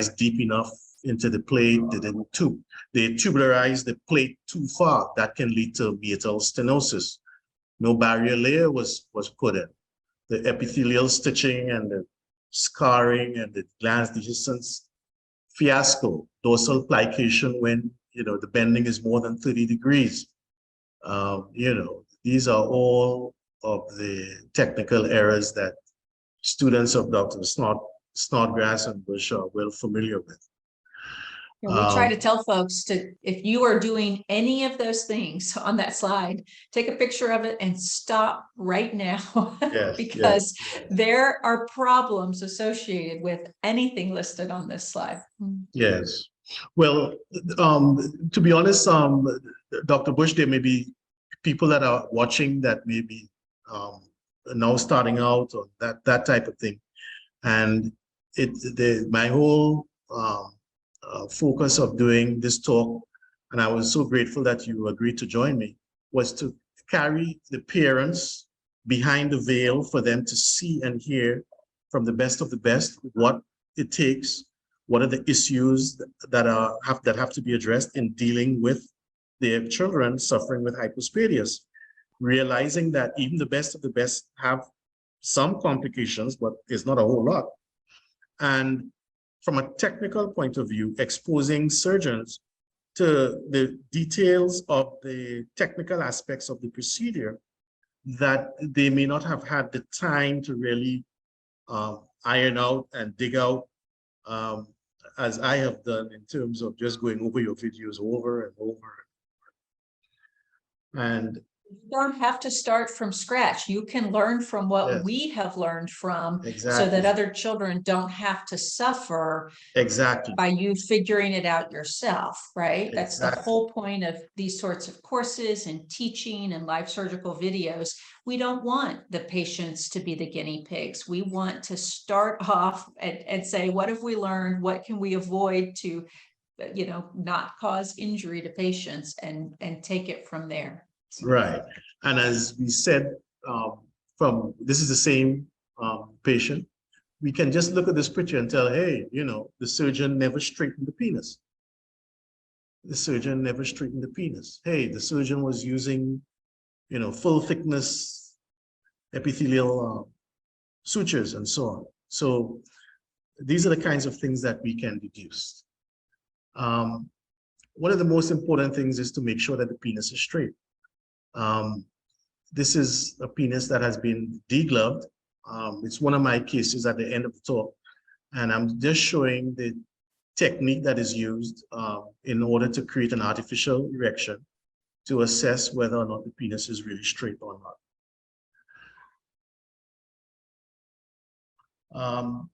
deep enough into the plate. They tubularize the plate too far. That can lead to meatal stenosis. No barrier layer was put in. The epithelial stitching and the scarring and the glands dehiscence, fiasco. Dorsal plication when the bending is more than 30 degrees. These are all of the technical errors that students of Dr. Snodgrass and Bush are well familiar with. We try to tell folks if you are doing any of those things on that slide, take a picture of it and stop right now. Yes, because yes. there are problems associated with anything listed on this slide. Yes. Well, to be honest, Dr. Bush, there may be people that are watching that may be now starting out or that type of thing. And my whole focus of doing this talk, and I was so grateful that you agreed to join me, was to carry the parents behind the veil for them to see and hear from the best of the best what it takes, what are the issues that have to be addressed in dealing with their children suffering with hypospadias, realizing that even the best of the best have some complications, but it's not a whole lot. And from a technical point of view, exposing surgeons to the details of the technical aspects of the procedure that they may not have had the time to really iron out and dig out, as I have done in terms of just going over your videos over and over. And you don't have to start from scratch. You can learn from what yes, we have learned from, exactly, so that other children don't have to suffer exactly by you figuring it out yourself, right? That's exactly the whole point of these sorts of courses and teaching and live surgical videos. We don't want the patients to be the guinea pigs. We want to start off and say, what have we learned? What can we avoid to, not cause injury to patients, and take it from there. Right. And as we said, this is the same patient, we can just look at this picture and tell, hey, the surgeon never straightened the penis. The surgeon never straightened the penis. Hey, the surgeon was using, full thickness epithelial sutures and so on. So these are the kinds of things that we can deduce. One of the most important things is to make sure that the penis is straight. This is a penis that has been degloved. It's one of my cases at the end of the talk, and I'm just showing the technique that is used in order to create an artificial erection to assess whether or not the penis is really straight or not.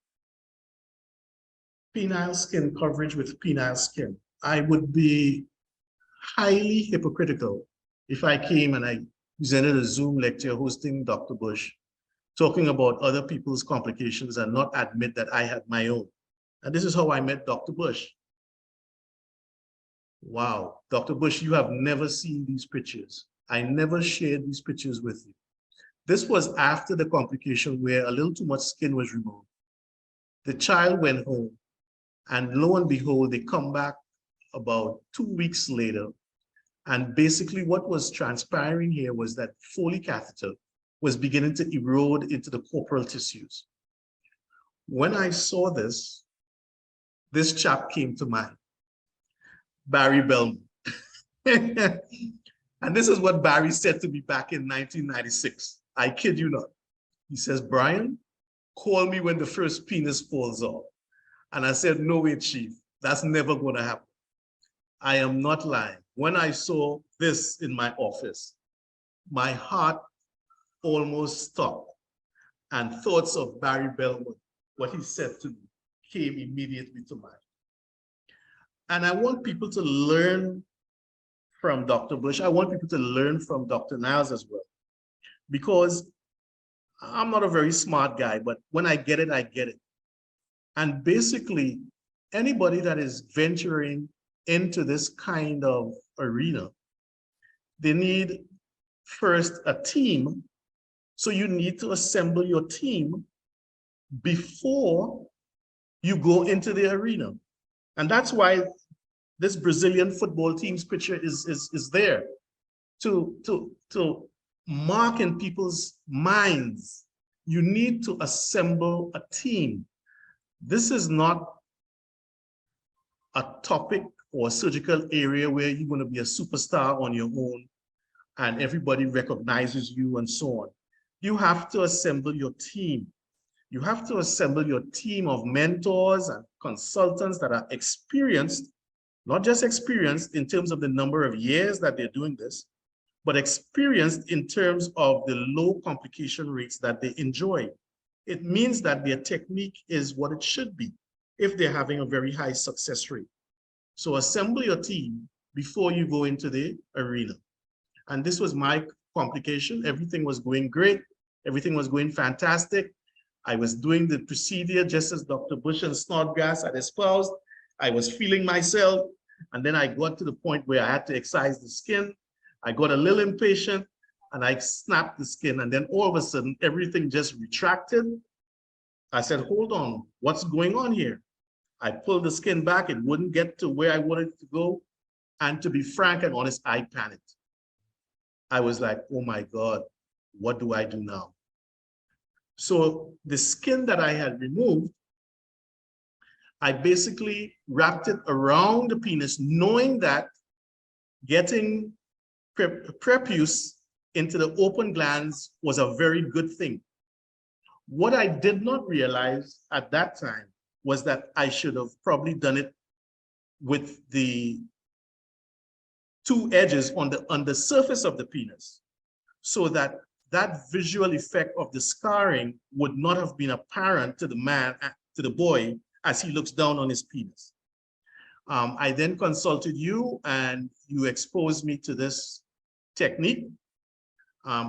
Penile skin coverage with penile skin. I would be highly hypocritical if I came and I presented a Zoom lecture hosting Dr. Bush, talking about other people's complications and not admit that I had my own. And this is how I met Dr. Bush. Wow, Dr. Bush, you have never seen these pictures. I never shared these pictures with you. This was after the complication where a little too much skin was removed. The child went home, and lo and behold, they come back about 2 weeks later. And basically what was transpiring here was that Foley catheter was beginning to erode into the corporal tissues. When I saw this chap came to mind, Barry Bellman. And this is what Barry said to me back in 1996. I kid you not. He says, Brian, call me when the first penis falls off. And I said, no way, Chief, that's never going to happen. I am not lying. When I saw this in my office, my heart almost stopped, and thoughts of Barry Bellman, what he said to me, came immediately to mind. And I want people to learn from Dr. Bush. I want people to learn from Dr. Niles as well, because I'm not a very smart guy, but when I get it, I get it. And basically, anybody that is venturing into this kind of arena, they need first a team. So you need to assemble your team before you go into the arena. And that's why this Brazilian football team's picture is there to mark in people's minds. You need to assemble a team. This is not a topic or a surgical area where you're going to be a superstar on your own and everybody recognizes you and so on. You have to assemble your team. You have to assemble your team of mentors and consultants that are experienced, not just experienced in terms of the number of years that they're doing this, but experienced in terms of the low complication rates that they enjoy. It means that their technique is what it should be if they're having a very high success rate. So assemble your team before you go into the arena. And this was my complication. Everything was going great. Everything was going fantastic. I was doing the procedure just as Dr. Bush and Snodgrass had espoused. I was feeling myself. And then I got to the point where I had to excise the skin. I got a little impatient and I snapped the skin. And then all of a sudden, everything just retracted. I said, hold on, what's going on here? I pulled the skin back. It wouldn't get to where I wanted it to go. And to be frank and honest, I panicked. I was like, oh my God, what do I do now? So the skin that I had removed, I basically wrapped it around the penis, knowing that getting prepuce into the open glands was a very good thing. What I did not realize at that time was that I should have probably done it with the two edges on the surface of the penis, so that that visual effect of the scarring would not have been apparent to the man, to the boy, as he looks down on his penis. I then consulted you and you exposed me to this technique.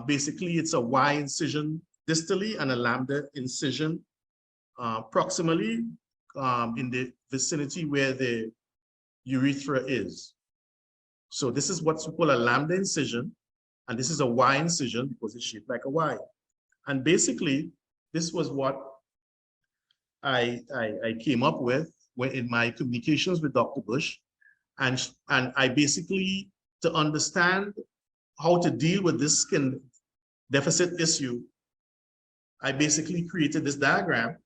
Basically, it's a Y incision distally and a lambda incision proximally in the vicinity where the urethra is. So this is what's called a lambda incision, and this is a Y incision because it's shaped like a Y. And basically, this was what I came up with in my communications with Dr. Bush. And I basically, to understand how to deal with this skin deficit issue, I basically created this diagram.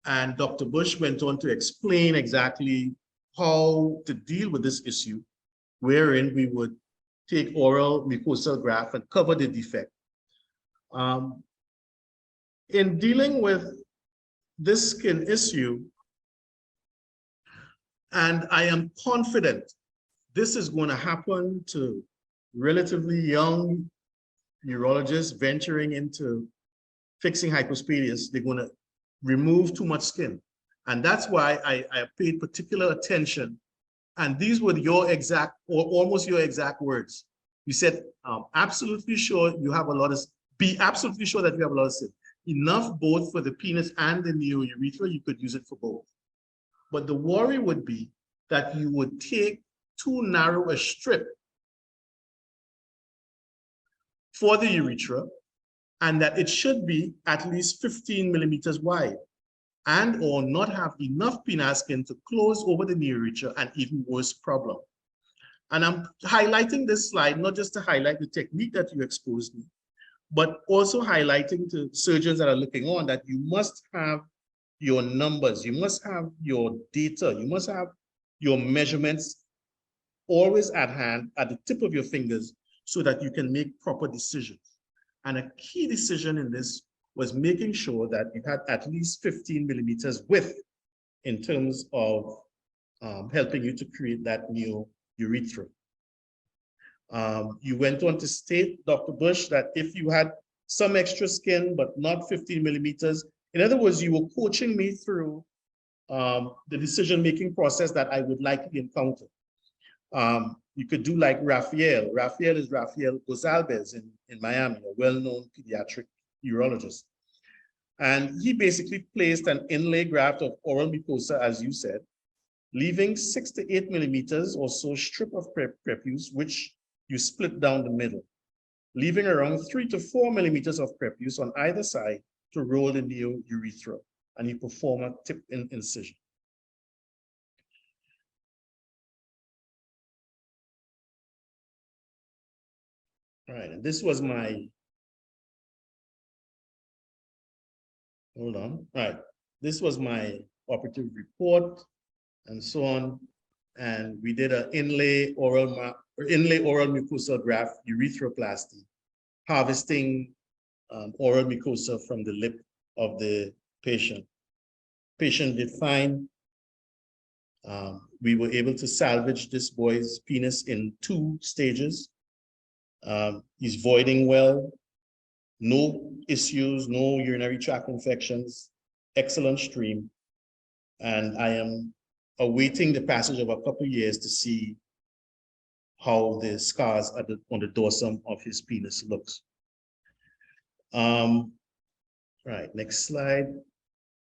And Dr. Bush went on to explain exactly how to deal with this issue, wherein we would take oral mucosal graft and cover the defect. In dealing with this skin issue, and I am confident this is going to happen to relatively young urologists venturing into fixing hypospadias, they're going to remove too much skin. And that's why I paid particular attention. And these were your exact, or almost your exact words. You said, absolutely sure you have a lot of, be absolutely sure that you have a lot of skin. Enough both for the penis and the neourethra, you could use it for both. But the worry would be that you would take too narrow a strip for the urethra, and that it should be at least 15 millimeters wide, and or not have enough penile skin to close over the neourethra, an even worse problem. And I'm highlighting this slide, not just to highlight the technique that you exposed me, but also highlighting to surgeons that are looking on that you must have your numbers, you must have your data, you must have your measurements always at hand, at the tip of your fingers, so that you can make proper decisions. And a key decision in this was making sure that you had at least 15 millimeters width in terms of helping you to create that new urethra. You went on to state, Dr. Bush, that if you had some extra skin, but not 15 millimeters, in other words, you were coaching me through the decision-making process that I would likely encounter. You could do like Rafael. Rafael is Rafael Gonzalez in Miami, a well-known pediatric urologist. And he basically placed an inlay graft of oral mucosa, as you said, leaving 6 to 8 millimeters or so strip of prepuce, which you split down the middle, leaving around 3 to 4 millimeters of prepuce on either side to roll in the urethra. and you perform a tip incision. All right, and this was my, hold on, all right, this was my operative report and so on. And we did an inlay oral mucosal graft urethroplasty, harvesting oral mucosa from the lip of the patient. Patient did fine. We were able to salvage this boy's penis in 2 stages. He's voiding well, no issues, no urinary tract infections, excellent stream. And I am awaiting the passage of a couple of years to see how the scars on the dorsum of his penis looks. Right, next slide.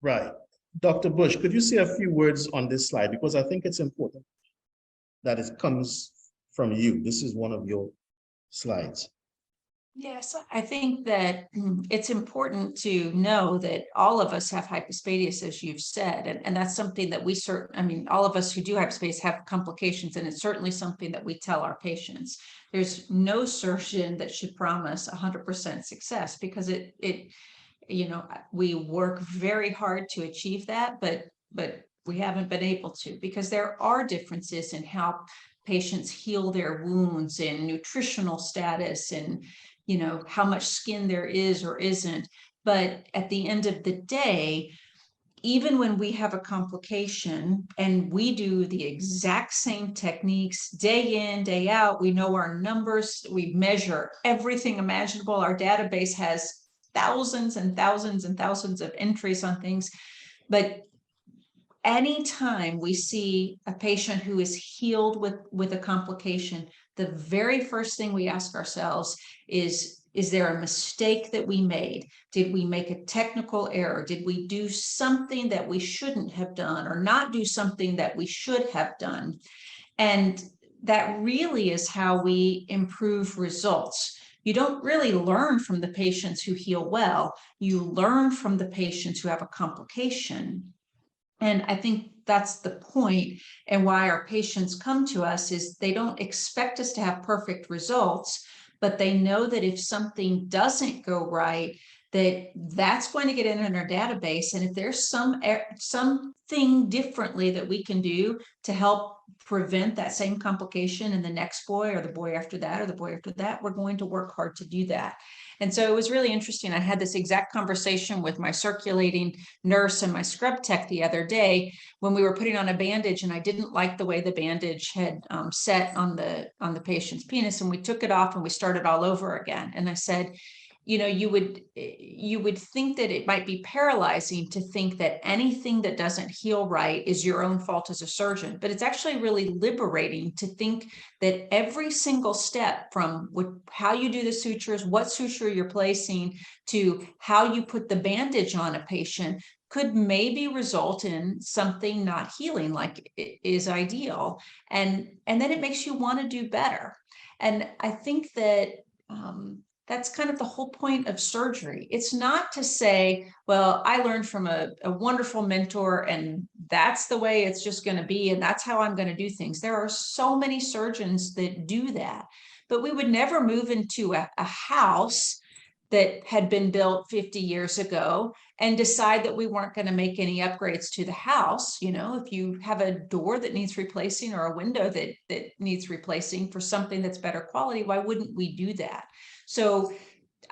Right, Dr. Bush, could you say a few words on this slide? Because I think it's important that it comes from you. This is one of your slides. Yes, I think that it's important to know that all of us have hypospadias, as you've said, and that's something that we I mean, all of us who do hypospadias have complications, and it's certainly something that we tell our patients. There's no surgeon that should promise 100% success, because you know, we work very hard to achieve that, but we haven't been able to, because there are differences in how patients heal their wounds and nutritional status and, you know, how much skin there is or isn't. But at the end of the day, even when we have a complication and we do the exact same techniques day in, day out, we know our numbers, we measure everything imaginable. Our database has thousands and thousands and thousands of entries on things. But anytime we see a patient who is healed with a complication, the very first thing we ask ourselves is there a mistake that we made? Did we make a technical error? Did we do something that we shouldn't have done, or not do something that we should have done? And that really is how we improve results. You don't really learn from the patients who heal well. You learn from the patients who have a complication. And I think that's the point, and why our patients come to us is they don't expect us to have perfect results, but they know that if something doesn't go right, that's going to get in our database. And if there's something differently that we can do to help prevent that same complication in the next boy, or the boy after that, or the boy after that, we're going to work hard to do that. And so it was really interesting. I had this exact conversation with my circulating nurse and my scrub tech the other day when we were putting on a bandage, and I didn't like the way the bandage had set on the patient's penis, and we took it off and we started all over again. And I said, you know, you would think that it might be paralyzing to think that anything that doesn't heal right is your own fault as a surgeon, but it's actually really liberating to think that every single step, from how you do the sutures, what suture you're placing, to how you put the bandage on a patient, could maybe result in something not healing like it is ideal. And then it makes you want to do better. And I think that that's kind of the whole point of surgery. It's not to say, well, I learned from a wonderful mentor and that's the way it's just going to be, and that's how I'm going to do things. There are so many surgeons that do that, but we would never move into a house that had been built 50 years ago and decide that we weren't going to make any upgrades to the house. You know, if you have a door that needs replacing, or a window that needs replacing for something that's better quality, why wouldn't we do that? So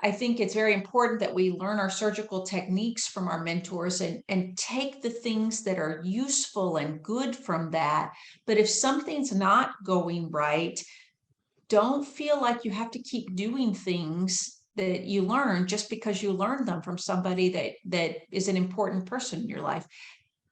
I think it's very important that we learn our surgical techniques from our mentors and take the things that are useful and good from that. But if something's not going right, don't feel like you have to keep doing things that you learn just because you learned them from somebody that is an important person in your life.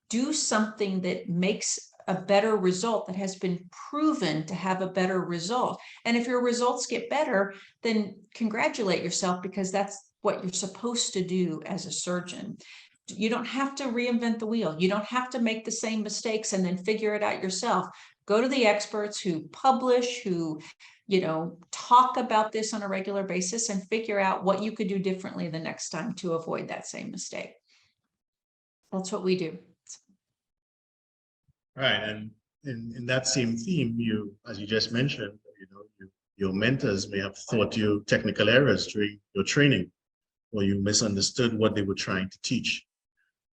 Do something that makes a better result, that has been proven to have a better result. And if your results get better, then congratulate yourself, because that's what you're supposed to do as a surgeon. You don't have to reinvent the wheel. You don't have to make the same mistakes and then figure it out yourself. Go to the experts who publish, who, you know, talk about this on a regular basis, and figure out what you could do differently the next time to avoid that same mistake. That's what we do. Right, and in that same theme, you, as you just mentioned, your mentors may have taught you technical errors during your training, or you misunderstood what they were trying to teach.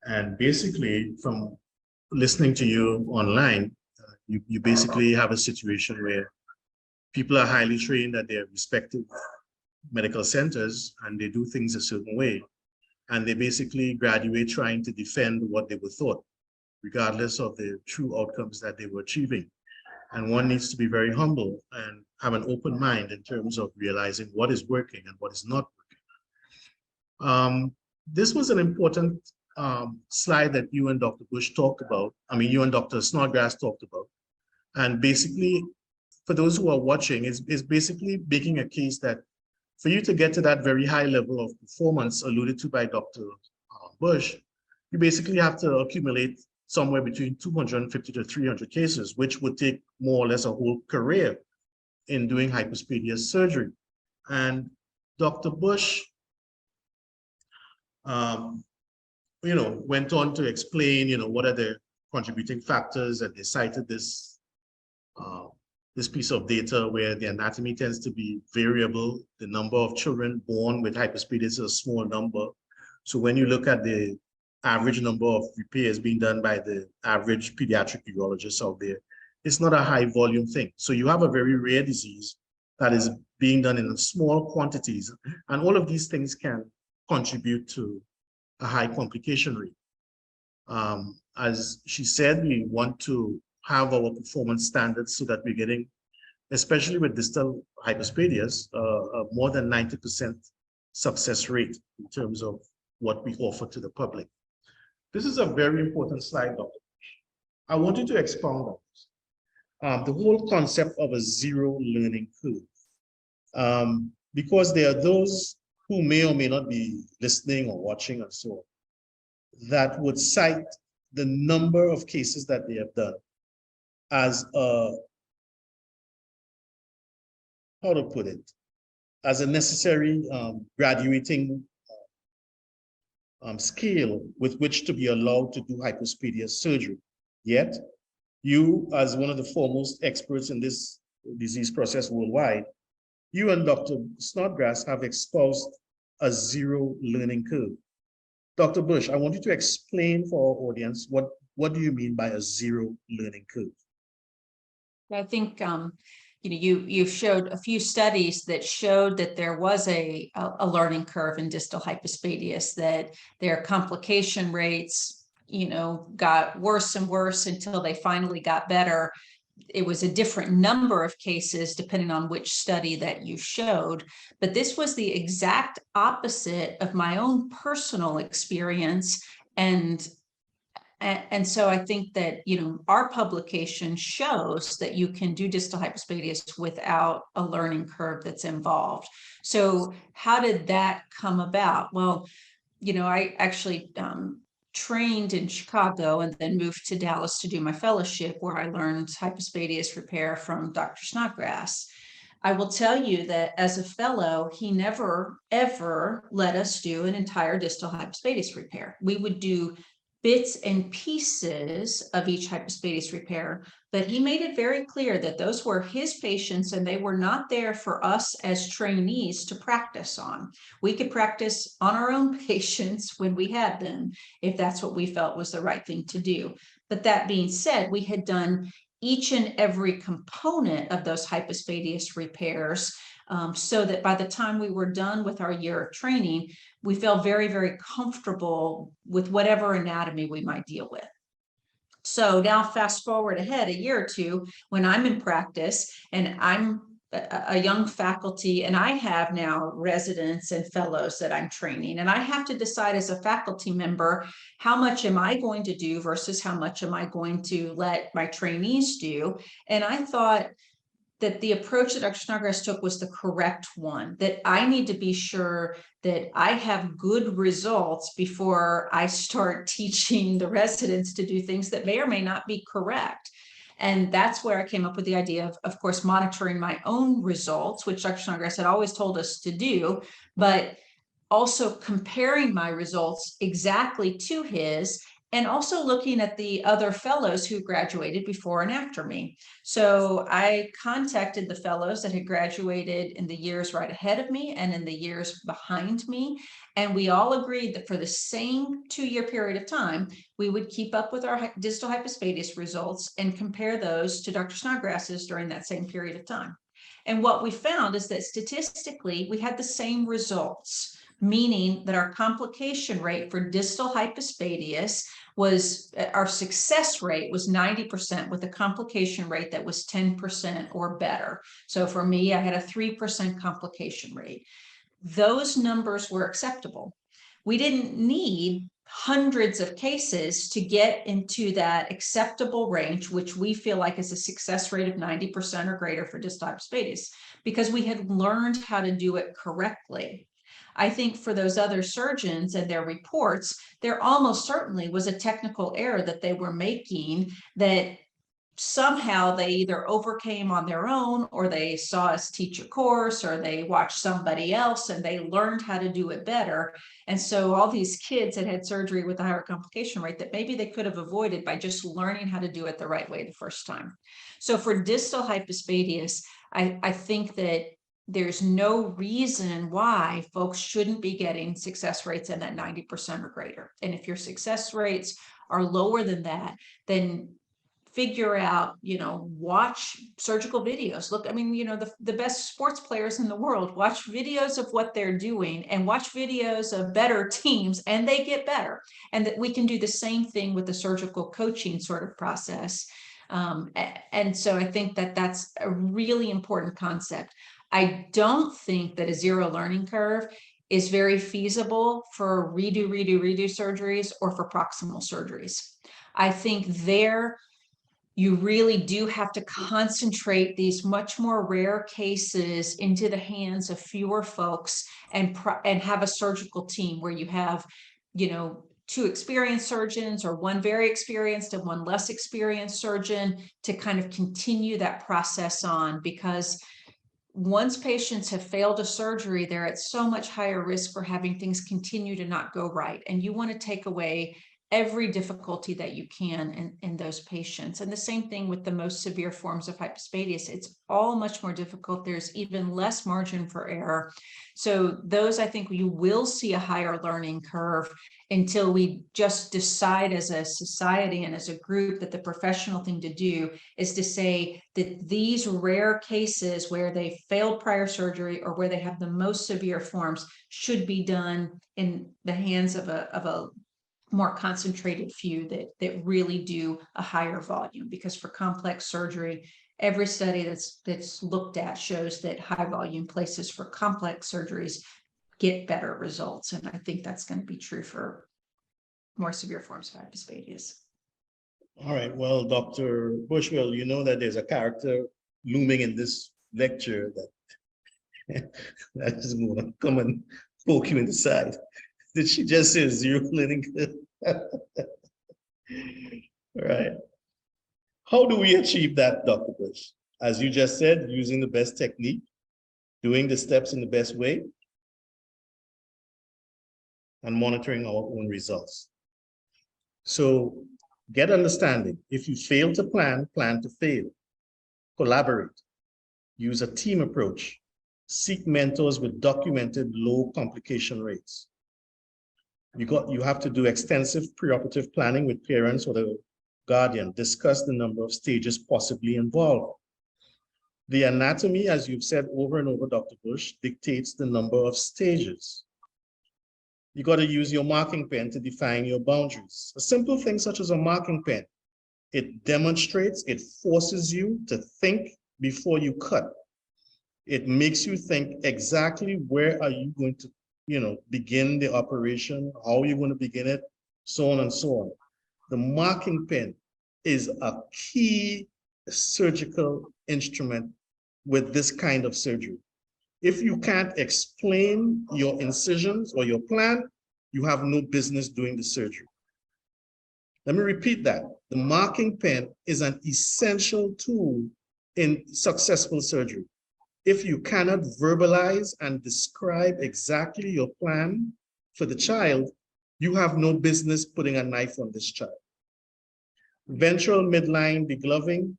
And basically, from listening to you online, you basically have a situation where people are highly trained at their respective medical centers, and they do things a certain way. And they basically graduate trying to defend what they were taught, regardless of the true outcomes that they were achieving. And one needs to be very humble and have an open mind in terms of realizing what is working and what is not working. This was an important slide that you and Dr. Bush talked about. I mean, you and Dr. Snodgrass talked about. And basically, for those who are watching, is basically making a case that for you to get to that very high level of performance alluded to by Dr. Bush, you basically have to accumulate somewhere between 250 to 300 cases, which would take more or less a whole career in doing hypospadias surgery. And Dr. Bush, went on to explain, what are the contributing factors, and they cited this piece of data where the anatomy tends to be variable. The number of children born with hypospadias is a small number. So when you look at the average number of repairs being done by the average pediatric urologist out there, it's not a high volume thing. So you have a very rare disease that is being done in small quantities. And all of these things can contribute to a high complication rate. As she said, we want to have our performance standards so that we're getting, especially with distal hypospadias, more than 90% success rate in terms of what we offer to the public. This is a very important slide, Dr. I want you to expound on this. The whole concept of a zero learning curve, because there are those who may or may not be listening or watching and so on, that would cite the number of cases that they have done as a, how to put it, as a necessary graduating scale with which to be allowed to do hypospadia surgery. Yet, you, as one of the foremost experts in this disease process worldwide, you and Dr. Snodgrass have espoused a zero learning curve. Dr. Bush, I want you to explain for our audience, what do you mean by a zero learning curve? I think you showed a few studies that showed that there was a learning curve in distal hypospadias, that their complication rates, got worse and worse until they finally got better. It was a different number of cases depending on which study that you showed, but this was the exact opposite of my own personal experience. And so I think that, our publication shows that you can do distal hypospadias without a learning curve that's involved. So how did that come about? Well, I actually trained in Chicago and then moved to Dallas to do my fellowship, where I learned hypospadias repair from Dr. Snodgrass. I will tell you that as a fellow, he never, ever let us do an entire distal hypospadias repair. We would do bits and pieces of each hypospadias repair, but he made it very clear that those were his patients and they were not there for us as trainees to practice on. We could practice on our own patients when we had them, if that's what we felt was the right thing to do. But that being said, we had done each and every component of those hypospadias repairs, so that by the time we were done with our year of training, we felt very, very comfortable with whatever anatomy we might deal with. So now fast forward ahead a year or two, when I'm in practice and I'm a young faculty, and I have now residents and fellows that I'm training, and I have to decide as a faculty member, how much am I going to do versus how much am I going to let my trainees do? And I thought that the approach that Dr. Snodgrass took was the correct one, that I need to be sure that I have good results before I start teaching the residents to do things that may or may not be correct. And that's where I came up with the idea of course, monitoring my own results, which Dr. Snodgrass had always told us to do, but also comparing my results exactly to his and also looking at the other fellows who graduated before and after me. So I contacted the fellows that had graduated in the years right ahead of me and in the years behind me. And we all agreed that for the same 2-year period of time, we would keep up with our distal hypospadias results and compare those to Dr. Snodgrass's during that same period of time. And what we found is that statistically, we had the same results, meaning that our complication rate for distal hypospadias was, our success rate was 90% with a complication rate that was 10% or better. So for me, I had a 3% complication rate. Those numbers were acceptable. We didn't need hundreds of cases to get into that acceptable range, which we feel like is a success rate of 90% or greater for distal hypospadias, because we had learned how to do it correctly. I think for those other surgeons and their reports, there almost certainly was a technical error that they were making that somehow they either overcame on their own, or they saw us teach a course, or they watched somebody else and they learned how to do it better. And so all these kids that had surgery with a higher complication rate that maybe they could have avoided by just learning how to do it the right way the first time. So for distal hypospadias, I think that there's no reason why folks shouldn't be getting success rates in that 90% or greater. And if your success rates are lower than that, then figure out, watch surgical videos. Look, I mean, the best sports players in the world, watch videos of what they're doing and watch videos of better teams, and they get better. And that we can do the same thing with the surgical coaching sort of process. And so I think that that's a really important concept. I don't think that a zero learning curve is very feasible for redo surgeries or for proximal surgeries. I think you really do have to concentrate these much more rare cases into the hands of fewer folks and have a surgical team where you have, 2 experienced surgeons or 1 very experienced and 1 less experienced surgeon to kind of continue that process on, because once patients have failed a surgery, they're at so much higher risk for having things continue to not go right. And you want to take away every difficulty that you can in those patients. And the same thing with the most severe forms of hypospadias. It's all much more difficult. There's even less margin for error. So those, I think you will see a higher learning curve until we just decide as a society and as a group that the professional thing to do is to say that these rare cases where they failed prior surgery or where they have the most severe forms should be done in the hands of a more concentrated few that really do a higher volume. Because for complex surgery, every study that's looked at shows that high volume places for complex surgeries get better results. And I think that's going to be true for more severe forms of hypospadias. All right. Well, Dr. Bushwell, you know that there's a character looming in this lecture that that is going to come and poke you in the side. Did she just say zero learning curve? All right. How do we achieve that, Dr. Bush? As you just said, using the best technique, doing the steps in the best way, and monitoring our own results. So get understanding. If you fail to plan, plan to fail. Collaborate. Use a team approach. Seek mentors with documented low complication rates. You have to do extensive preoperative planning with parents or the guardian. Discuss the number of stages possibly involved. The anatomy, as you've said over and over, Dr. Bush, dictates the number of stages. You got to use your marking pen to define your boundaries. A simple thing such as a marking pen, it demonstrates, it forces you to think before you cut. It makes you think exactly where are you going to begin the operation, how are you going to begin it, so on and so on. The marking pen is a key surgical instrument with this kind of surgery. If you can't explain your incisions or your plan, you have no business doing the surgery. Let me repeat that. The marking pen is an essential tool in successful surgery. If you cannot verbalize and describe exactly your plan for the child, you have no business putting a knife on this child. Ventral midline degloving,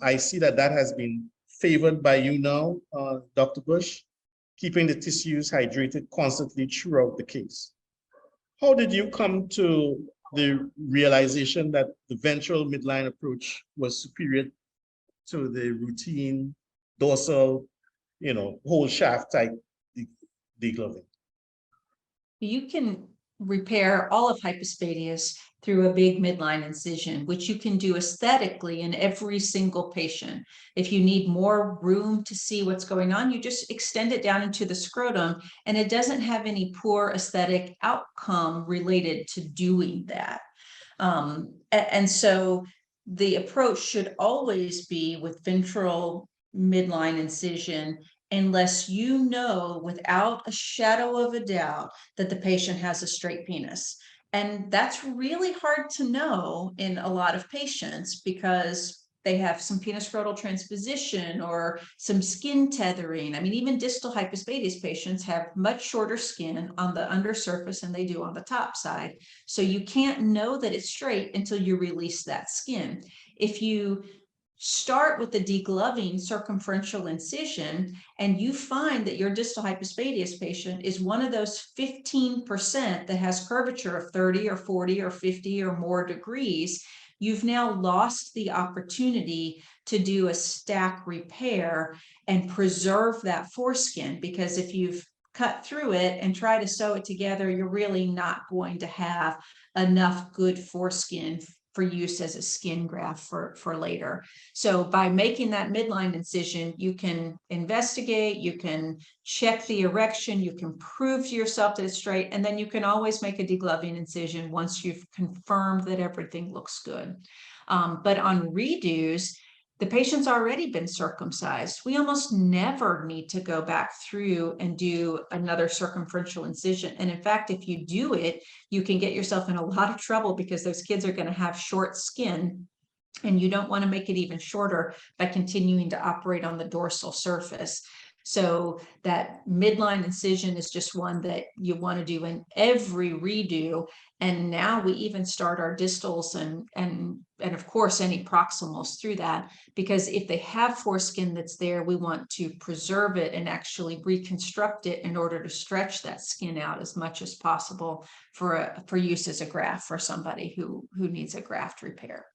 I see that that has been favored by you now, Dr. Bush, keeping the tissues hydrated constantly throughout the case. How did you come to the realization that the ventral midline approach was superior to the routine dorsal, whole shaft type degloving? You can repair all of hypospadias through a big midline incision, which you can do aesthetically in every single patient. If you need more room to see what's going on, you just extend it down into the scrotum, and it doesn't have any poor aesthetic outcome related to doing that. And so the approach should always be with ventral midline incision, unless you know without a shadow of a doubt that the patient has a straight penis. And that's really hard to know in a lot of patients because they have some penoscrotal transposition or some skin tethering. I mean, even distal hypospadias patients have much shorter skin on the undersurface than they do on the top side. So you can't know that it's straight until you release that skin. If you start with the degloving circumferential incision and you find that your distal hypospadias patient is one of those 15% that has curvature of 30 or 40 or 50 or more degrees, you've now lost the opportunity to do a stack repair and preserve that foreskin, because if you've cut through it and try to sew it together, you're really not going to have enough good foreskin for use as a skin graft for later. So by making that midline incision, you can investigate, you can check the erection, you can prove to yourself that it's straight, and then you can always make a degloving incision once you've confirmed that everything looks good. But on redos, the patient's already been circumcised. We almost never need to go back through and do another circumferential incision. And in fact, if you do it, you can get yourself in a lot of trouble because those kids are going to have short skin, and you don't want to make it even shorter by continuing to operate on the dorsal surface. So that midline incision is just one that you want to do in every redo. And now we even start our distals and of course any proximals through that, because if they have foreskin that's there, we want to preserve it and actually reconstruct it in order to stretch that skin out as much as possible for use as a graft for somebody who needs a graft repair.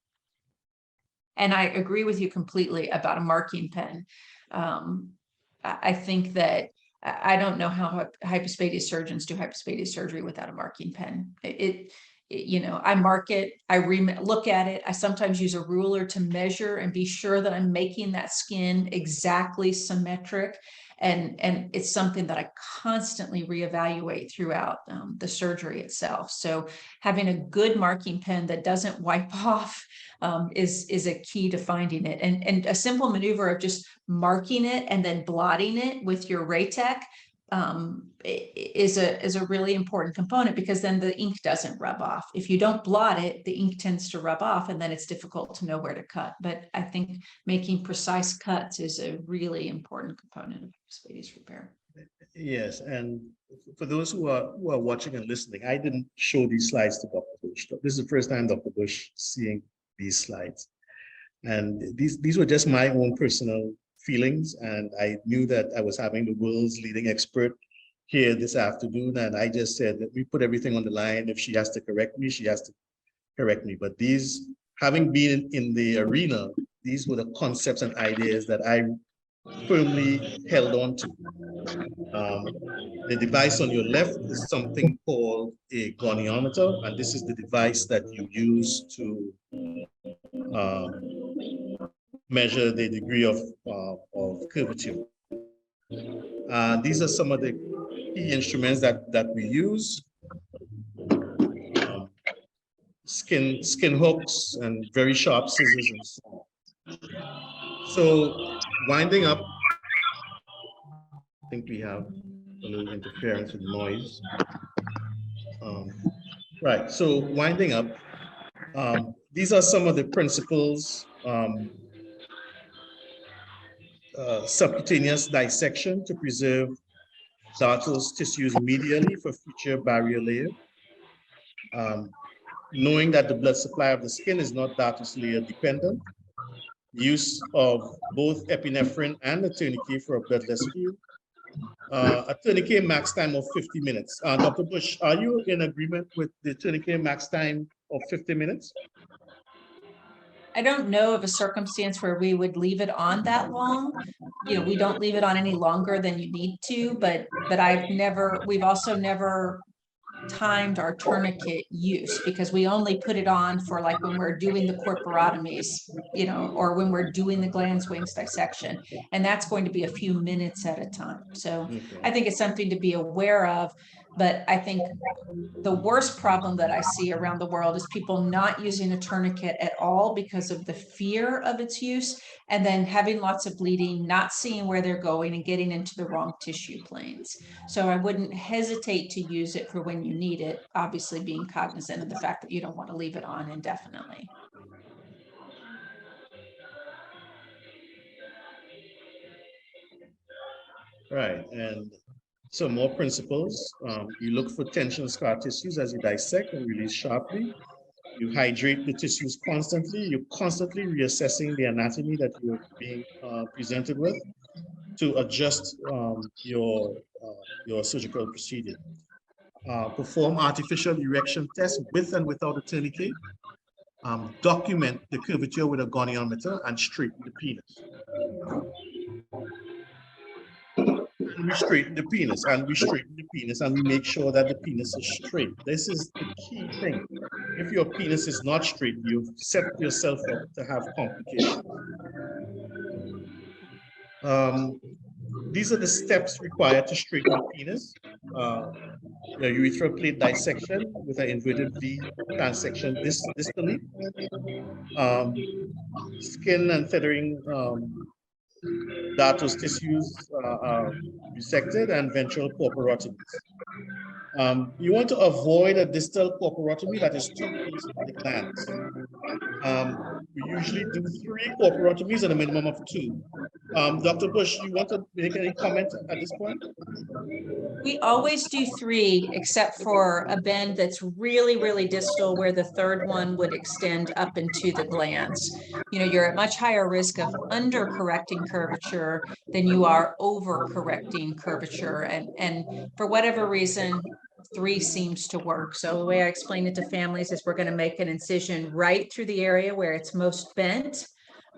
And I agree with you completely about a marking pen. I think that I don't know how hypospadias surgeons do hypospadias surgery without a marking pen. I mark it, I look at it. I sometimes use a ruler to measure and be sure that I'm making that skin exactly symmetric. And it's something that I constantly reevaluate throughout the surgery itself. So having a good marking pen that doesn't wipe off is a key to finding it. And a simple maneuver of just marking it and then blotting it with your Raytec is a really important component, because then the ink doesn't rub off. If you don't blot it, the ink tends to rub off, and then it's difficult to know where to cut. But I think making precise cuts is a really important component of hypospadias repair. Yes, and for those who are watching and listening, I didn't show these slides to Dr. Bush. This is the first time Dr. Bush seeing these slides, and these were just my own personal feelings, and I knew that I was having the world's leading expert here this afternoon, and I just said, let me put everything on the line. If she has to correct me, she has to correct me. But these, having been in the arena, these were the concepts and ideas that I firmly held on to. The device on your left is something called a goniometer, and this is the device that you use to measure the degree of curvature. These are some of the key instruments that we use. Skin hooks and very sharp scissors and so on. So winding up, I think we have a little interference with noise. Right, so winding up, these are some of the principles. Subcutaneous dissection to preserve dartos tissues medially for future barrier layer. Knowing that the blood supply of the skin is not dartos layer dependent. Use of both epinephrine and a tourniquet for a bloodless field. A tourniquet max time of 50 minutes. Dr. Bush, are you in agreement with the tourniquet max time of 50 minutes? I don't know of a circumstance where we would leave it on that long. You know, we don't leave it on any longer than you need to, but we've also never timed our tourniquet use, because we only put it on for like when we're doing the corporotomies, you know, or when we're doing the glans wings dissection, and that's going to be a few minutes at a time. So I think it's something to be aware of, but I think the worst problem that I see around the world is people not using a tourniquet at all because of the fear of its use, and then having lots of bleeding, not seeing where they're going, and getting into the wrong tissue planes. So I wouldn't hesitate to use it for when you need it, obviously being cognizant of the fact that you don't want to leave it on indefinitely. Right, and some more principles. You look for tension scar tissues as you dissect and release sharply. You hydrate the tissues constantly. You're constantly reassessing the anatomy that you're being presented with to adjust your surgical procedure. Perform artificial erection tests with and without a tourniquet. Document the curvature with a goniometer and straighten the penis. And we straighten the penis, and we straighten the penis, and we make sure that the penis is straight. This is the key thing. If your penis is not straight, you've set yourself up to have complications. These are the steps required to straighten the penis. The urethral plate dissection with an inverted V transection distally. Skin and feathering dartos tissues are resected, and ventral corporotomies. You want to avoid a distal corporotomy that is too close to the glands. We usually do 3 corporotomies and a minimum of 2. Dr. Bush, you want to make any comment at this point? We always do 3, except for a bend that's really, really distal, where the third one would extend up into the glands. You know, you're at much higher risk of under-correcting curvature than you are over-correcting curvature. And for whatever reason, 3 seems to work. So the way I explain it to families is we're going to make an incision right through the area where it's most bent,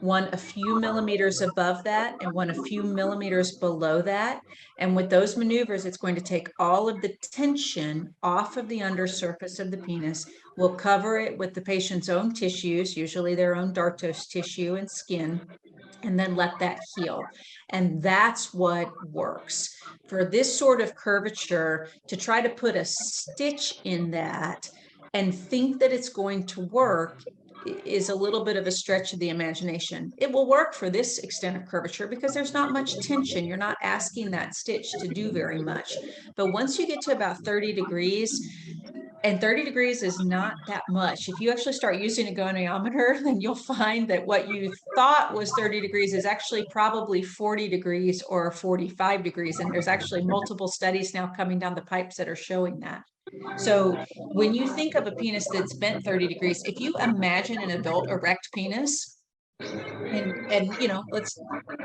one a few millimeters above that, and one a few millimeters below that. And with those maneuvers, it's going to take all of the tension off of the undersurface of the penis. We'll cover it with the patient's own tissues, usually their own dartos tissue and skin, and then let that heal. And that's what works. For this sort of curvature, to try to put a stitch in that and think that it's going to work is a little bit of a stretch of the imagination. It will work for this extent of curvature because there's not much tension. You're not asking that stitch to do very much. But once you get to about 30 degrees, and 30 degrees is not that much. If you actually start using a goniometer, then you'll find that what you thought was 30 degrees is actually probably 40 degrees or 45 degrees. And there's actually multiple studies now coming down the pipes that are showing that. So when you think of a penis that's bent 30 degrees, if you imagine an adult erect penis, and you know, let's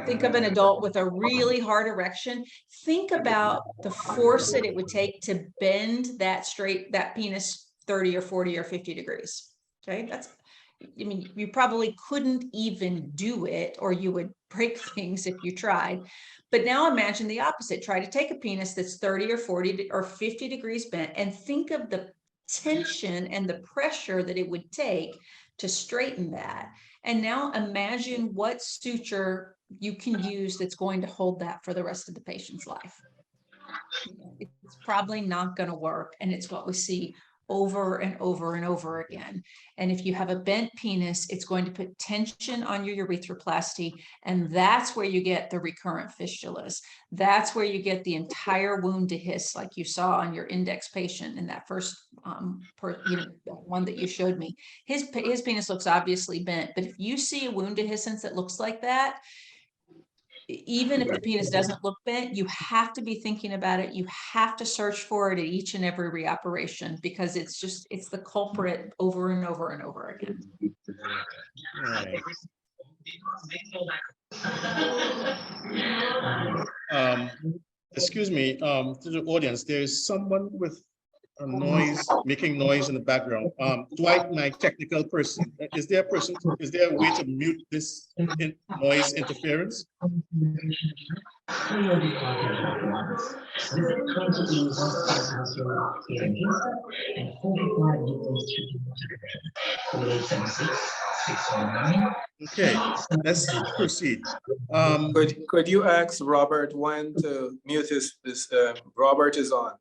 think of an adult with a really hard erection, think about the force that it would take to bend that penis 30 or 40 or 50 degrees. Okay, I mean, you probably couldn't even do it, or you would break things if you tried. But now imagine the opposite. Try to take a penis that's 30 or 40 or 50 degrees bent and think of the tension and the pressure that it would take to straighten that. And now imagine what suture you can use that's going to hold that for the rest of the patient's life. It's probably not going to work. And it's what we see over and over and over again. And if you have a bent penis, it's going to put tension on your urethroplasty. And that's where you get the recurrent fistulas. That's where you get the entire wound dehiscence, like you saw on your index patient in that first one that you showed me. His penis looks obviously bent, but if you see a wound dehiscence that looks like that, even if the penis doesn't look bent, you have to be thinking about it. You have to search for it at each and every reoperation, because it's the culprit over and over and over again. Right. Excuse me, to the audience, there is someone with a noise, making noise in the background. Dwight, my technical person, is there a way to mute this noise interference? Okay, let's proceed. Could you ask Robert when to mute his Robert is on.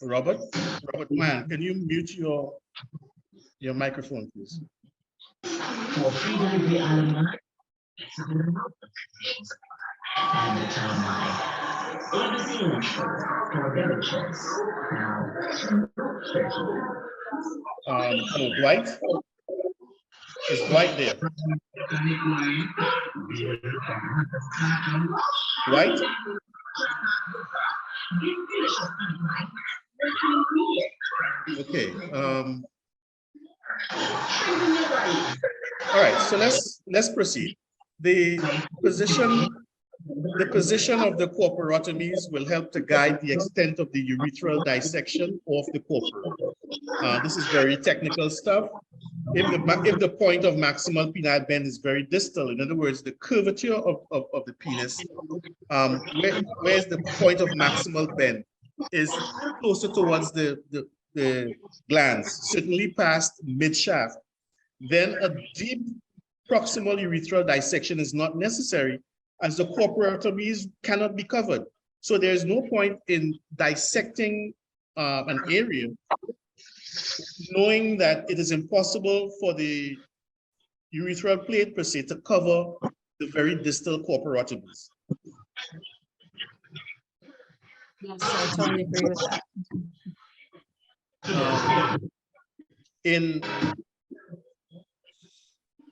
Robert Mann, can you mute your microphone, please? Hello, Dwight. Is Dwight there? Dwight? Okay. All right, so let's proceed. The position of the corporotomies will help to guide the extent of the urethral dissection of the corpora. This is very technical stuff. If the point of maximal penile bend is very distal, in other words, the curvature of the penis, where's the point of maximal bend is closer towards the glands, certainly past mid-shaft, then a deep proximal urethral dissection is not necessary, as the corporotomies cannot be covered. So there is no point in dissecting an area, knowing that it is impossible for the urethral plate per se to cover the very distal corporotomies. Yes, I totally agree with that.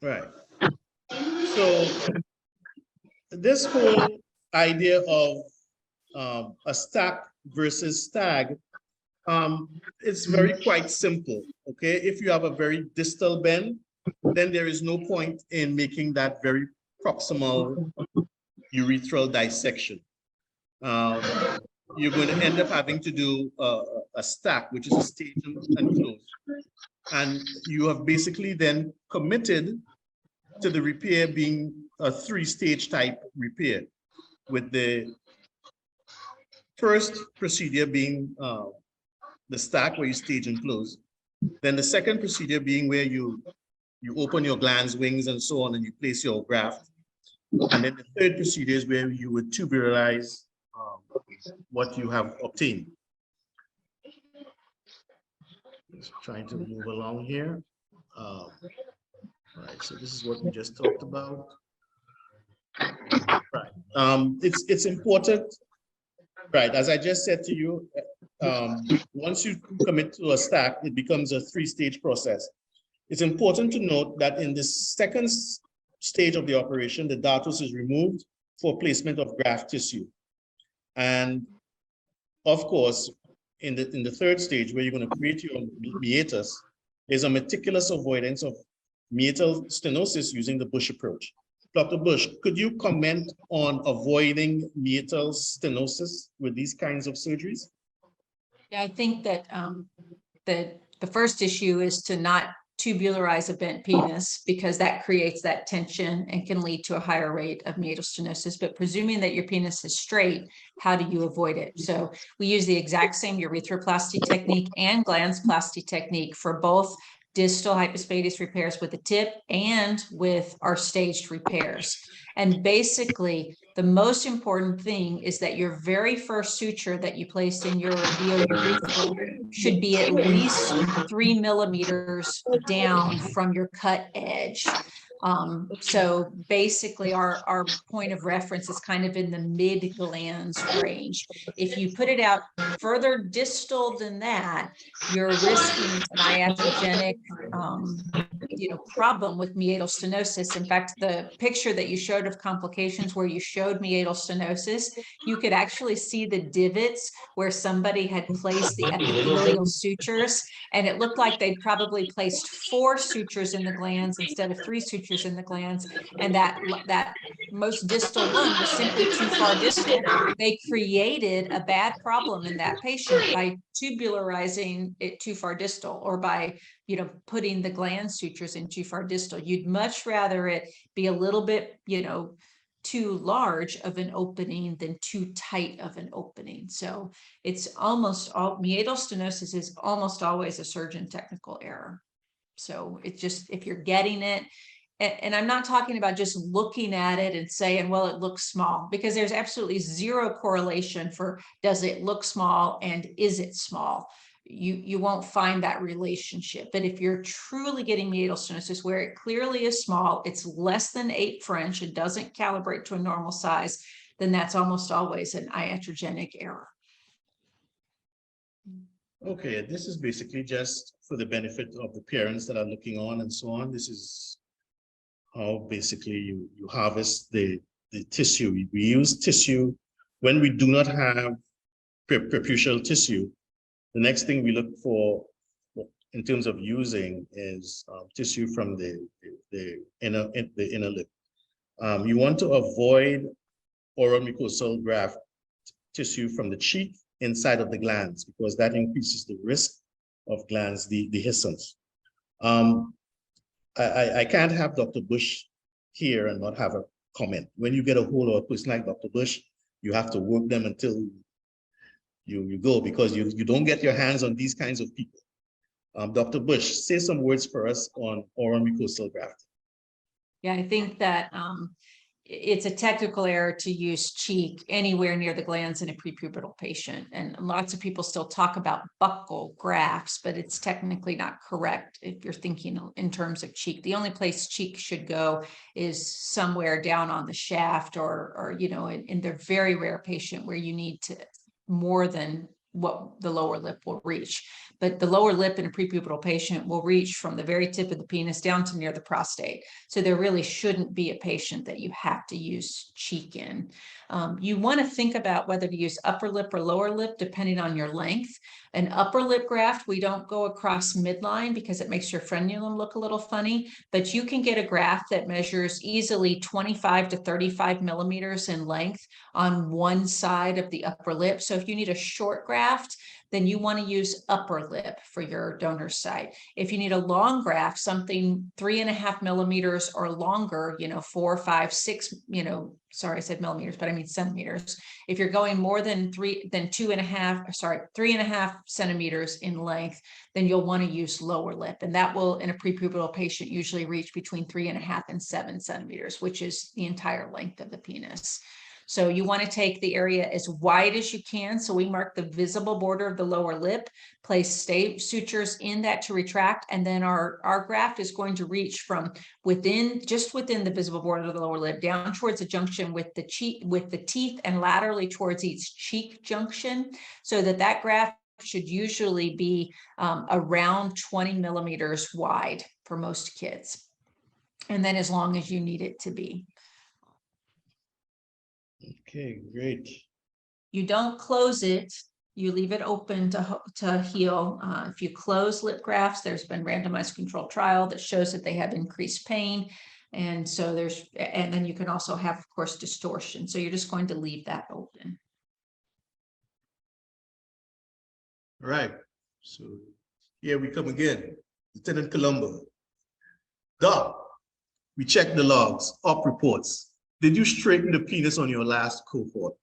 Right. So this whole idea of a stack versus stag, it's quite simple. Okay, if you have a very distal bend, then there is no point in making that very proximal urethral dissection. You're going to end up having to do a stack, which is a stage and close. And you have basically then committed to the repair being a 3-stage type repair, with the first procedure being the stack, where you stage and close. Then the second procedure being where you open your glands, wings, and so on, and you place your graft. And then the third procedure is where you would tuberalize what you have obtained. Just trying to move along here. All right, so this is what we just talked about. Right. It's important, right? As I just said to you, once you commit to a stack, it becomes a 3-stage process. It's important to note that in the second stage of the operation, the dartos is removed for placement of graft tissue. And of course, in the third stage, where you're going to create your meatus, there's a meticulous avoidance of meatal stenosis using the Bush approach. Dr. Bush, could you comment on avoiding meatal stenosis with these kinds of surgeries? Yeah, I think that the first issue is to not tubularize a bent penis, because that creates that tension and can lead to a higher rate of meatal stenosis. But presuming that your penis is straight, how do you avoid it? So we use the exact same urethroplasty technique and glandsplasty technique for both distal hypospadias repairs with the tip and with our staged repairs. And basically, the most important thing is that your very first suture that you placed in your urethra should be at least 3 millimeters down from your cut edge. So basically our point of reference is kind of in the mid glans range. If you put it out further distal than that, you're risking an iatrogenic problem with meatal stenosis. In fact, the picture that you showed of complications where you showed meatal stenosis, you could actually see the divots where somebody had placed the epithelial sutures, and it looked like they'd probably placed 4 sutures in the glands instead of 3 sutures in the glands, and that most distal one was simply too far distal. They created a bad problem in that patient by tubularizing it too far distal, or by putting the gland sutures in too far distal. You'd much rather it be a little bit too large of an opening than too tight of an opening. So it's almost all, meatal stenosis is almost always a surgeon technical error. So it's just, if you're getting it, and I'm not talking about just looking at it and saying, well, it looks small, because there's absolutely zero correlation for does it look small and is it small. You won't find that relationship. But if you're truly getting meatal stenosis where it clearly is small, it's less than 8 French, it doesn't calibrate to a normal size, then that's almost always an iatrogenic error. Okay, this is basically just for the benefit of the parents that are looking on and so on. This is how basically you harvest the tissue. We use tissue when we do not have preputial tissue. The next thing we look for in terms of using is tissue from the inner lip. You want to avoid oral mucosal graft tissue from the cheek inside of the glands, because that increases the risk of glands dehiscence. I can't have Dr. Bush here and not have a comment. When you get a hold of a person like Dr. Bush, you have to work them until you go, because you don't get your hands on these kinds of people. Dr. Bush, say some words for us on oral mucosal grafting. Yeah, I think that it's a technical error to use cheek anywhere near the glands in a prepubertal patient. And lots of people still talk about buccal grafts, but it's technically not correct if you're thinking in terms of cheek. The only place cheek should go is somewhere down on the shaft, or in the very rare patient where you need to more than what the lower lip will reach. But the lower lip in a prepubertal patient will reach from the very tip of the penis down to near the prostate. So there really shouldn't be a patient that you have to use cheek in. You want to think about whether to use upper lip or lower lip depending on your length. An upper lip graft, we don't go across midline because it makes your frenulum look a little funny, but you can get a graft that measures easily 25 to 35 millimeters in length on one side of the upper lip. So if you need a short graft, then you want to use upper lip for your donor site. If you need a long graft, something 3.5 millimeters or longer, 4, 5, 6, sorry, I said millimeters, but I mean centimeters. If you're going more than 3.5 centimeters in length, then you'll want to use lower lip. And that will, in a prepubertal patient, usually reach between 3.5 and 7 centimeters, which is the entire length of the penis. So you want to take the area as wide as you can. So we mark the visible border of the lower lip, place sutures in that to retract, and then our graft is going to reach from just within the visible border of the lower lip down towards the junction with the teeth, and laterally towards each cheek junction, so that graft should usually be around 20 millimeters wide for most kids, and then as long as you need it to be. Okay, great. You don't close it, you leave it open to heal. If you close lip grafts, there's been randomized controlled trial that shows that they have increased pain. And so and then you can also have, of course, distortion. So you're just going to leave that open. All right. So here we come again. Lieutenant Colombo. Doc, we checked the logs, op reports. Did you straighten the penis on your last cohort?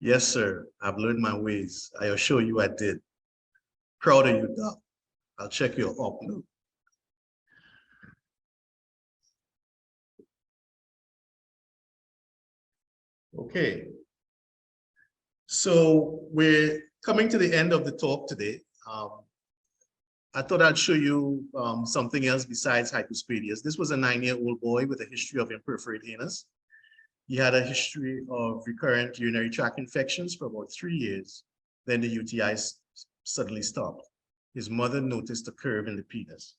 Yes, sir. I've learned my ways. I assure you I did. Proud of you, Doc. I'll check your op note. Okay. So we're coming to the end of the talk today. I thought I'd show you something else besides hypospadias. This was a 9-year-old boy with a history of imperforate anus. He had a history of recurrent urinary tract infections for about 3 years. Then the UTI suddenly stopped. His mother noticed a curve in the penis.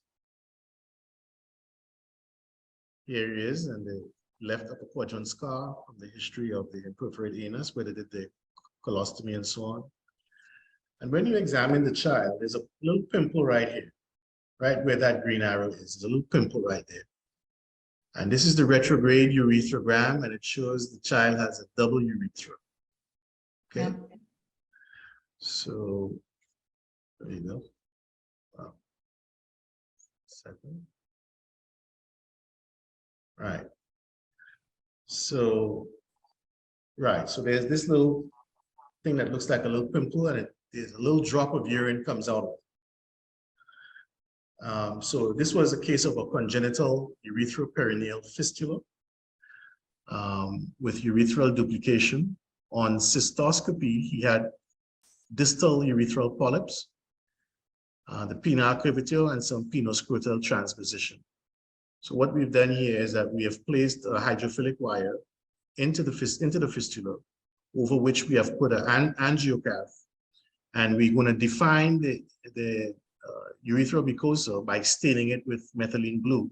Here he is, and the left upper quadrant scar from the history of the imperforate anus, where they did the colostomy and so on. And when you examine the child, there's a little pimple right here, right where that green arrow is. There's a little pimple right there. And this is the retrograde urethrogram, and it shows the child has a double urethra. Okay. Yeah. So there you go. Wow. Second. Right. So, right. So there's this little thing that looks like a little pimple, and there's a little drop of urine comes out of it. So this was a case of a congenital uretroperineal fistula with urethral duplication. On cystoscopy, he had distal urethral polyps, the penile curvature, and some penoscrotal transposition. So what we've done here is that we have placed a hydrophilic wire into the fistula, over which we have put an angiocath, and we're going to define the urethral mucosa by staining it with methylene blue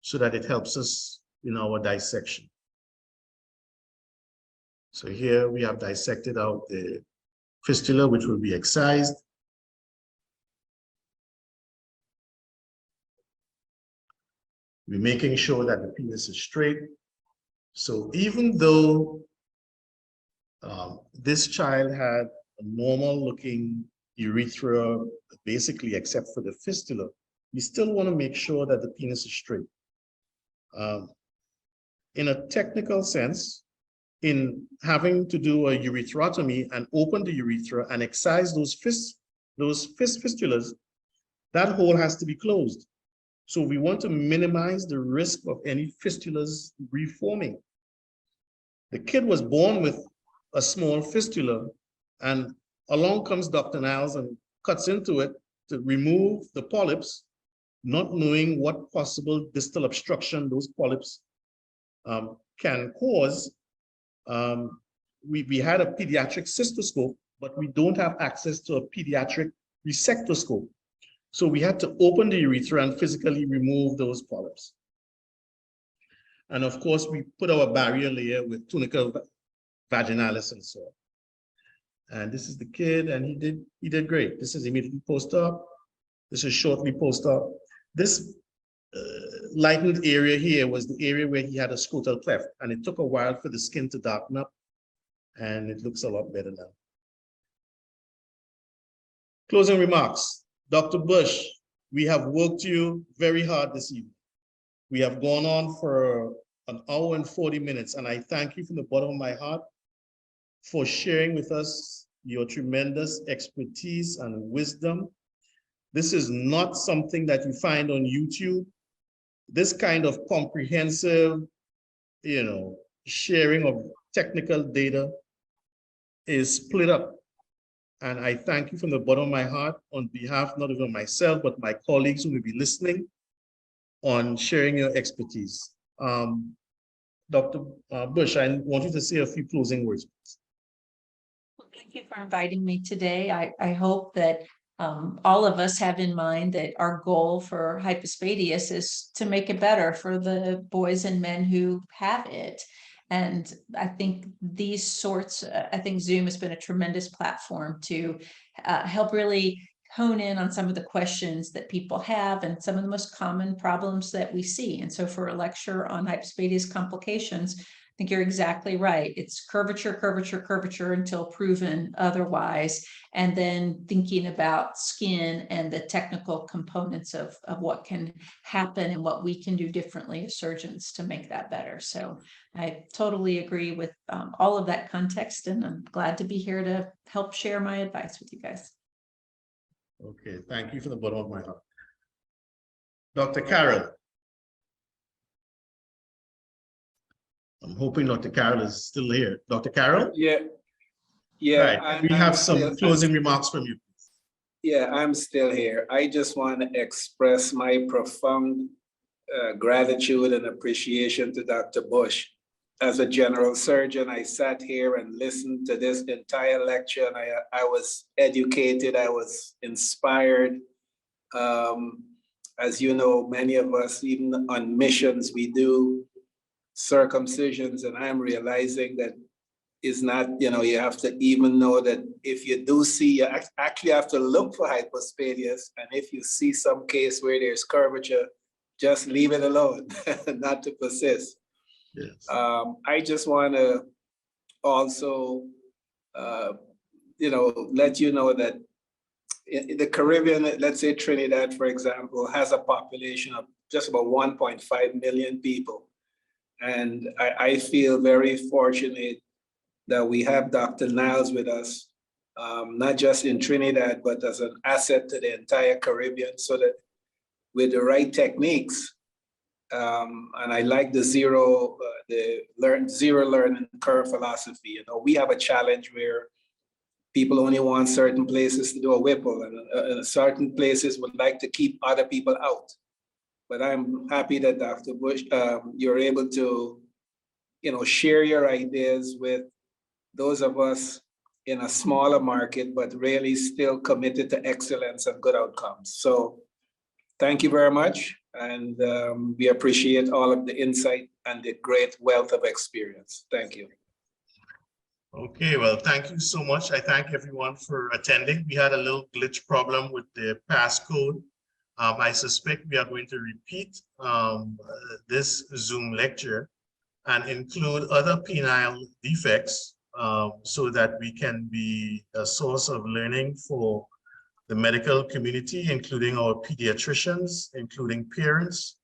so that it helps us in our dissection. So here we have dissected out the fistula, which will be excised. We're making sure that the penis is straight. So even though this child had a normal looking urethra, basically except for the fistula, we still want to make sure that the penis is straight. In a technical sense, in having to do a urethrotomy and open the urethra and excise those fistulas, that hole has to be closed. So we want to minimize the risk of any fistulas reforming. The kid was born with a small fistula, and along comes Dr. Niles and cuts into it to remove the polyps, not knowing what possible distal obstruction those polyps can cause. We had a pediatric cystoscope, but we don't have access to a pediatric resectoscope. So we had to open the urethra and physically remove those polyps. And of course, we put our barrier layer with tunica vaginalis and so on. And this is the kid, and he did great. This is immediately post-op. This is shortly post-op. This lightened area here was the area where he had a scrotal cleft, and it took a while for the skin to darken up, and it looks a lot better now. Closing remarks. Dr. Bush, we have worked you very hard this evening. We have gone on for an hour and 40 minutes, and I thank you from the bottom of my heart for sharing with us your tremendous expertise and wisdom. This is not something that you find on YouTube. This kind of comprehensive, sharing of technical data is split up. And I thank you from the bottom of my heart on behalf, not only of myself, but my colleagues who will be listening, on sharing your expertise. Dr. Bush, I want you to say a few closing words, please. Well, thank you for inviting me today. I hope that all of us have in mind that our goal for hypospadias is to make it better for the boys and men who have it. And I think I think Zoom has been a tremendous platform to help really hone in on some of the questions that people have and some of the most common problems that we see. And so for a lecture on hypospadias complications, I think you're exactly right. It's curvature, curvature, curvature until proven otherwise. And then thinking about skin and the technical components of what can happen and what we can do differently as surgeons to make that better. So I totally agree with all of that context, and I'm glad to be here to help share my advice with you guys. Okay, thank you from the bottom of my heart. Dr. Carol. I'm hoping Dr. Carol is still here. Dr. Carol? Yeah. Right. We have some closing remarks from you. Yeah, I'm still here. I just want to express my profound gratitude and appreciation to Dr. Bush. As a general surgeon, I sat here and listened to this entire lecture, and I was educated, I was inspired. As you know, many of us, even on missions, we do circumcisions, and I'm realizing that is not, you have to even know that if you do see, you actually have to look for hypospadias. And if you see some case where there's curvature, just leave it alone, not to persist. Yes. I just want to also, let you know that in the Caribbean, let's say Trinidad, for example, has a population of just about 1.5 million people. And I feel very fortunate that we have Dr. Niles with us, not just in Trinidad, but as an asset to the entire Caribbean, so that with the right techniques, and I like the zero learning curve philosophy. We have a challenge where people only want certain places to do a Whipple, and certain places would like to keep other people out. But I'm happy that Dr. Bush, you're able to, share your ideas with those of us in a smaller market, but really still committed to excellence and good outcomes. So thank you very much. And we appreciate all of the insight and the great wealth of experience. Thank you. Okay, well, thank you so much. I thank everyone for attending. We had a little glitch problem with the passcode. I suspect we are going to repeat this Zoom lecture and include other penile defects so that we can be a source of learning for the medical community, including our pediatricians, including parents,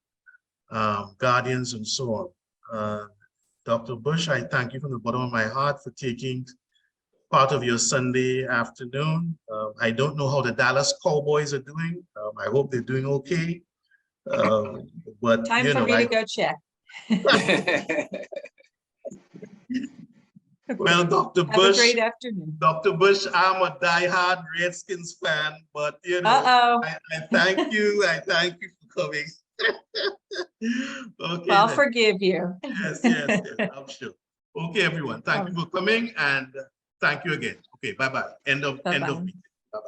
guardians, and so on. Dr. Bush, I thank you from the bottom of my heart for taking part of your Sunday afternoon. I don't know how the Dallas Cowboys are doing. I hope they're doing okay. But Time for me to go check. Well, Dr. Have Bush, a great afternoon. Dr. Bush, I'm a diehard Redskins fan, but I thank you. I thank you for coming. Okay. I'll forgive you. Yes, I'm sure. Okay, everyone. Thank you for coming, and thank you again. Okay, bye-bye. End of meeting. Bye-bye.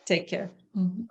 Take care. Mm-hmm.